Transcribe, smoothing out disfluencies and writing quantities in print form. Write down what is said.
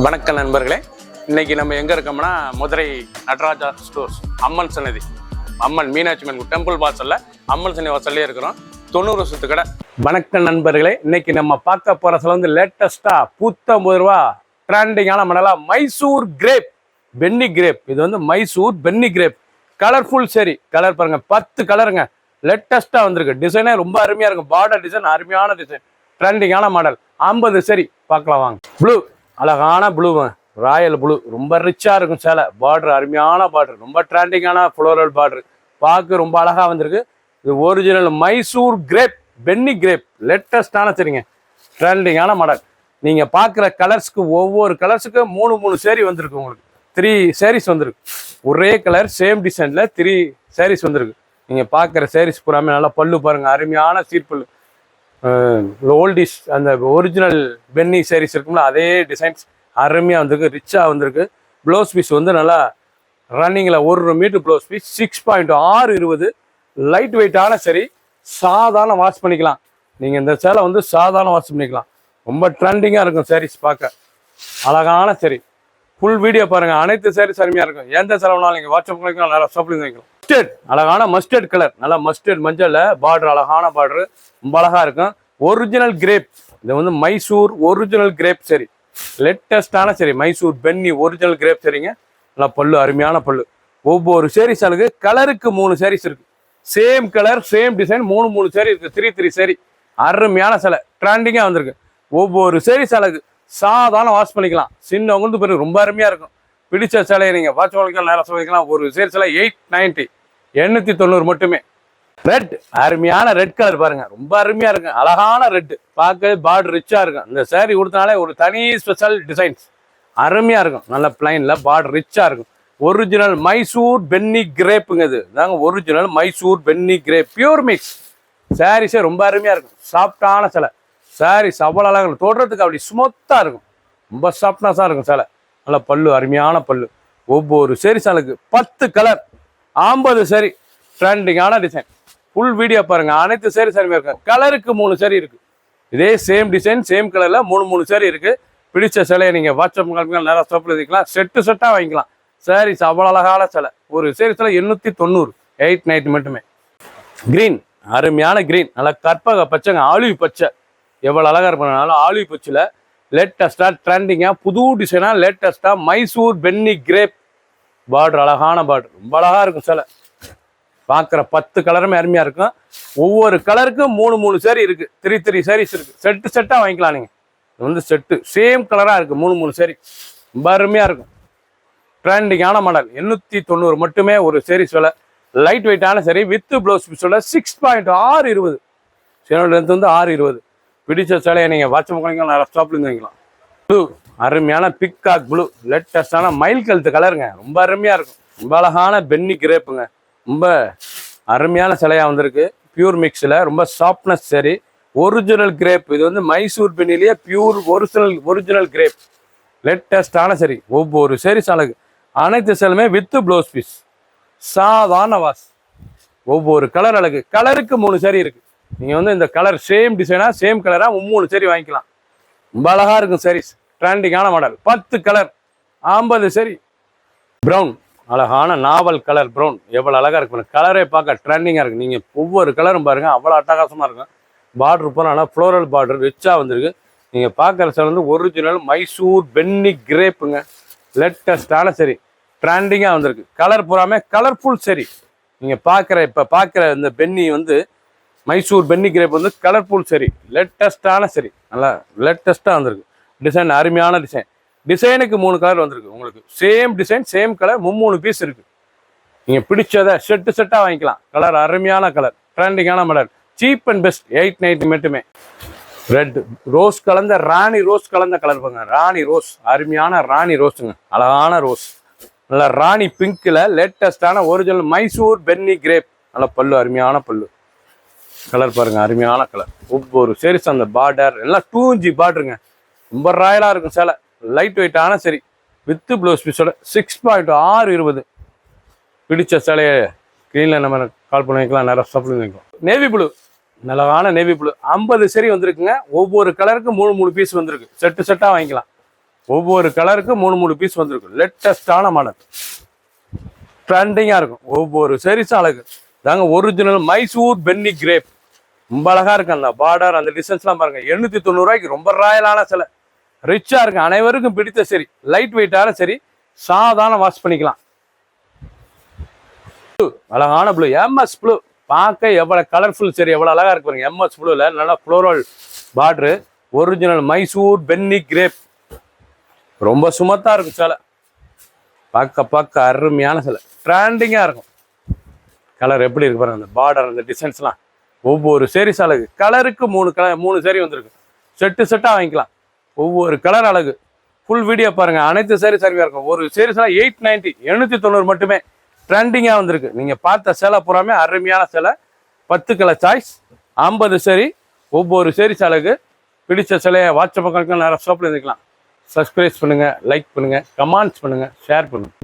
வணக்கம் நண்பர்களே, இன்னைக்கு நம்ம எங்க இருக்கோம்னா மதுரை நடராஜா ஸ்டோர்ஸ் அம்மன் சன்னதி, அம்மன் மீனாட்சி அம்மன் டெம்பிள் வாசல்ல அம்மன் சன்னதி வாசல்லே இருக்கிறோம். 90 வருஷத்து கடை. வணக்கம் நண்பர்களே, இன்னைக்கு நம்ம பார்க்க போற சில வந்து லேட்டஸ்டா ₹150 ட்ரெண்டிங்கான மணலா மைசூர் கிரேப், பென்னி கிரேப். இது வந்து மைசூர் பென்னி கிரேப். கலர்ஃபுல் சரி, கலர் பாருங்க, 10 கலருங்க. லேட்டஸ்டா வந்திருக்கு. டிசைனே ரொம்ப அருமையா இருக்கும். பார்டர் டிசைன் அருமையான டிசைன், ட்ரெண்டிங்கான மாடல். 50 சரி பார்க்கலாம் வாங்க. ப்ளூ, அழகான ப்ளூ, ராயல் ப்ளூ, ரொம்ப ரிச்சா இருக்கும் சேலை. பார்டர் அருமையான பார்டர், ரொம்ப ட்ரெண்டிங்கான ஃப்ளோரல் பார்டர், பார்க்க ரொம்ப அழகா வந்திருக்கு. இது original Mysore crepe, Binny crepe, லேட்டஸ்டான சரிங்க, ட்ரெண்டிங்கான மாடல். நீங்க பார்க்குற கலர்ஸ்க்கு ஒவ்வொரு கலர்ஸுக்கு 3 சேரீ வந்திருக்கு. உங்களுக்கு 3 sarees வந்திருக்கு. ஒரே கலர் சேம் டிசைன்ல 3 sarees வந்திருக்கு. நீங்க பார்க்குற sarees பூராமே நல்லா பல்லு பாருங்க, அருமையான சீர்பல்லு. ஓல்டிஸ் அந்த ஒரிஜினல் பென்னி sarees இருக்கும்ல, அதே டிசைன்ஸ் அருமையாக வந்திருக்கு, ரிச்சாக வந்திருக்கு. ப்ளவுஸ் பீஸ் வந்து நல்லா ரன்னிங்கில் 1 மீட்டர் ப்ளவுஸ் பீஸ், 6.620, லைட் வெயிட்டான சரி, சாதாரண வாஷ் பண்ணிக்கலாம். நீங்கள் இந்த சேலை வந்து சாதாரண வாஷ் பண்ணிக்கலாம். ரொம்ப ட்ரெண்டிங்காக இருக்கும் sarees, பார்க்க அழகான சரி. ஃபுல் வீடியோ பாருங்கள், அனைத்து sarees அருமையாக இருக்கும். எந்த செலவுனாலும் நீங்கள் வாட்ஸ்அப் பண்ணிக்கலாம், நல்லா ஷாப்பிங் பண்ணிக்கலாம். மஸ்டர்ட், அழகான மஸ்டர்ட் கலர், நல்லா மஸ்டர்ட் மஞ்சள் பார்டர், அழகான பார்டர், ரொம்ப அழகா இருக்கும். ஒரிஜினல் கிரேப், இது வந்து மைசூர் ஒரிஜினல் கிரேப் சரி, லேட்டஸ்டான சரி, மைசூர் பென்னி ஒரிஜினல் கிரேப் சரிங்க. நல்லா பல்லு, அருமையான பல்லு. ஒவ்வொரு sarees அழகு. கலருக்கு 3 sarees இருக்கு. Same colour same design 3 sari இருக்கு. 3 சேரீ, அருமையான சிலை, ட்ரெண்டிங்காக வந்திருக்கு. ஒவ்வொரு sarees அழகு, சாதாரண வாஷ் பண்ணிக்கலாம். சின்னவங்களுக்கு பிறகு ரொம்ப அருமையா இருக்கும். பிடிச்ச சிலையை நீங்க வாட்ச் பண்ணிக்கலாம், நேரம் சொல்லிக்கலாம். ஒரு sarees 890, 890 மட்டுமே. ரெட், அருமையான ரெட் கலர் பாருங்க, ரொம்ப அருமையா இருக்கு. அழகான ரெட், பார்க்க பார்டர் ரிச்சா இருக்கும். இந்த சாரி கொடுத்தனாலே ஒரு தனி ஸ்பெஷல் டிசைன்ஸ், அருமையா இருக்கும். நல்ல பிளைன்ல பார்டர் ரிச்சா இருக்கும். ஒரிஜினல் மைசூர் பென்னி கிரேப்புங்க. இது தாங்க original Mysore Penney crepe, pure mix. சாரீஸே ரொம்ப அருமையா இருக்கும். சாஃப்டான சிலை சாரீஸ், அவ்வளோ அழகாக இருக்கும். தொடுறதுக்கு அப்படி ஸ்மூத்தா இருக்கும், ரொம்ப சாஃப்ட்னஸா இருக்கும் சிலை. நல்ல பல்லு, அருமையான பல்லு. ஒவ்வொரு sarees அழகு. 10 கலர், 50 சரி, ட்ரெண்டிங்கான டிசைன். ஃபுல் வீடியோ பாருங்க, அனைத்து sarees அருமையாக இருக்கும். கலருக்கு 3 சேரீ இருக்கு. இதே சேம் டிசைன் சேம் கலர்ல 3 சேரீ இருக்கு. பிடிச்ச சிலையை நீங்க வாட்ஸ்அப் காமிக்கலாம், நேரம் ஸ்டாப்ல வைக்கலாம், செட்டா வாங்கிக்கலாம். sarees அவ்வளோ அழகான சிலை. ஒரு sarees 890, 890 மட்டுமே. கிரீன், அருமையான கிரீன், நல்லா கற்பக பச்சைங்க, ஆலிவ் பச்சை, எவ்வளோ அழகா இருப்பாங்க. ஆலிவ் பச்சையில லேட்டஸ்டா ட்ரெண்டிங்கா புது டிசைனா லேட்டஸ்டா மைசூர் பென்னி கிரேப். பார்டர் அழகான பார்டர், ரொம்ப அழகா இருக்கும் சிலை. பார்க்குற 10 கலருமே அருமையா இருக்கும். ஒவ்வொரு கலருக்கும் 3 சேரீ இருக்கு. 3 sarees இருக்கு. செட்டா வாங்கிக்கலாம் நீங்க. இது வந்து செட்டு சேம் கலரா இருக்கு. 3 சேரீ, ரொம்ப அருமையா இருக்கும். ட்ரெண்டிங்கான மாடல். 890 மட்டுமே ஒரு sarees விலை. லைட் வெயிட்டான சரி, வித் ப்ளவுஸ் பீஸோட 6.620, சேனல் லென்த் வந்து 620. பிடிச்ச சேலையை நீங்கள் வாட்ஸ்அப் பண்ணிக்கலாம், நிறைய ஸ்டாப்லேருந்து வாங்கிக்கலாம். ப்ளூ, அருமையான பிக்காக் ப்ளூ, லேட்டஸ்டான மயில் கழுத்து கலருங்க, ரொம்ப அருமையாக இருக்கும். ரொம்ப அழகான பென்னி கிரேப்புங்க, ரொம்ப அருமையான சிலையாக வந்திருக்கு. பியூர் மிக்ஸில் ரொம்ப சாஃப்ட்னஸ் சரி, ஒரிஜினல் கிரேப். இது வந்து மைசூர் பென்னிலேயே பியூர் ஒரிஜினல் கிரேப், லேட்டஸ்டான சரி. ஒவ்வொரு sarees அழகு. அனைத்து சேலுமே வித் ப்ளவுஸ் பீஸ், சாதாரண வாஷ். ஒவ்வொரு கலர் அழகு. கலருக்கு 3 சேரீ இருக்கு. நீங்கள் வந்து இந்த கலர் சேம் டிசைனா சேம் கலரா 3 சேரீ வாங்கிக்கலாம். ரொம்ப அழகா இருக்கும் sarees, ட்ரெண்டிங்கான மாடல். 10 கலர், 50 சரி. ப்ரௌன், அழகான நாவல் கலர் ப்ரௌன், எவ்வளோ அழகா இருக்கு. கலரே பார்க்க ட்ரெண்டிங்காக இருக்கு. நீங்கள் ஒவ்வொரு கலரும் பாருங்க, அவ்வளோ அட்டகாசமாக இருக்கும். பார்டர் போனால் ஃப்ளோரல் பார்டர் ரிச்சாக வந்திருக்கு. நீங்கள் பார்க்குற சில வந்து ஒரிஜினல் மைசூர் பென்னி கிரேப்புங்க, லேட்டஸ்டான சரி, ட்ரெண்டிங்காக வந்திருக்கு. கலர் பூராமே கலர்ஃபுல் சரி. நீங்கள் இப்போ பார்க்குற இந்த பென்னி வந்து மைசூர் பென்னி கிரேப் வந்து கலர்ஃபுல் சரி, லேட்டஸ்டான சரி, நல்லா லேட்டஸ்ட்டாக வந்திருக்கு. டிசைன் அருமையான டிசைன். டிசைனுக்கு 3 கலர் வந்திருக்கு. உங்களுக்கு same design same colour 3 piece இருக்கு. நீங்கள் பிடிச்சதை செட்டாக வாங்கிக்கலாம். கலர் அருமையான கலர், ட்ரெண்டிங்கான மாடல். சீப் அண்ட் பெஸ்ட், 890 மட்டுமே. ரெட், ரோஸ் கலந்த ராணி ரோஸ் கலந்த கலர் பாருங்க, ராணி ரோஸ், அருமையான ராணி ரோஸுங்க, அழகான ரோஸ். நல்லா ராணி பிங்க்ல லேட்டஸ்டான ஒரிஜினல் மைசூர் பென்னி கிரேப். நல்லா பல்லு, அருமையான பல்லு. கலர் பாருங்க, அருமையான கலர். ஒவ்வொரு sarees அந்த பார்டர் எல்லாம் 2 inch பார்டருங்க, ரொம்ப ராயலா இருக்கும் சேலை. லைட் வெயிட்டான சரி, வித் ப்ளவுஸ் பீஸோட 6.620. பிடிச்ச சேலையை ஸ்க்ரீனில் நம்ம கால் பண்ணி வைக்கலாம், நேரம் ஸ்டாப்ல வைக்கலாம். நேவி ப்ளூ, அழகான நேவி ப்ளூ, 50 சரி வந்திருக்குங்க. ஒவ்வொரு கலருக்கும் 3 பீஸ் வந்திருக்கு. செட்டாக வாங்கிக்கலாம். ஒவ்வொரு கலருக்கு 3 பீஸ் வந்திருக்கும். லேட்டஸ்டான மாடல், ட்ரெண்டிங்காக இருக்கும். ஒவ்வொரு சரிசும் அழகு தாங்க. ஒரிஜினல் மைசூர் பென்னி கிரேப், ரொம்ப அழகா இருக்கு. அந்த பார்டர், அந்த டிசைன்ஸ்லாம் பாருங்க. 890 ரூபாய்க்கு ரொம்ப ராயலான சிலை, ரிச்சா இருக்கு. அனைவருக்கும் பிடித்த சரி, லைட் வெயிட்டான சரி, சாதாரண வாஷ் பண்ணிக்கலாம். அழகான ப்ளூ, எம்எஸ் ப்ளூ, பார்க்க எவ்வளவு கலர்ஃபுல் சரி, எவ்வளவு அழகா இருக்கு பாருங்க. எம்எஸ் ப்ளூல நல்லா floral border, original Mysore Penney crepe, ரொம்ப சுமத்தா இருக்கும் சிலை. பார்க்க அருமையான சிலை, ட்ரெண்டிங்கா இருக்கும். கலர் எப்படி இருக்கு பாருங்க, அந்த பார்டர், அந்த டிசைன்ஸ்லாம். ஒவ்வொரு சேரீஸ் அழகு. கலருக்கு 3 சேரீ வந்திருக்கு. செட்டா வாங்கிக்கலாம். ஒவ்வொரு கலர் அழகு. ஃபுல் வீடியோ பாருங்க. அனைத்து சேரீ சரியா இருக்கும். ஒரு சேரீஸ்லாம் 890, 890 மட்டுமே. ட்ரெண்டிங்காக வந்திருக்கு. நீங்கள் பார்த்த சேலை பூராமே அருமையான சேலை. 10 கலர் சாய்ஸ், 50 சேரீ. ஒவ்வொரு சேரீஸ் அழகு. பிடிச்ச சிலையை வாட்ஸ்அப் பக்கம் நிறைய ஷாப்பில் இருந்துக்கலாம். சப்ஸ்கிரைப் பண்ணுங்கள், லைக் பண்ணுங்கள், கமெண்ட்ஸ் பண்ணுங்கள், ஷேர் பண்ணுங்கள்.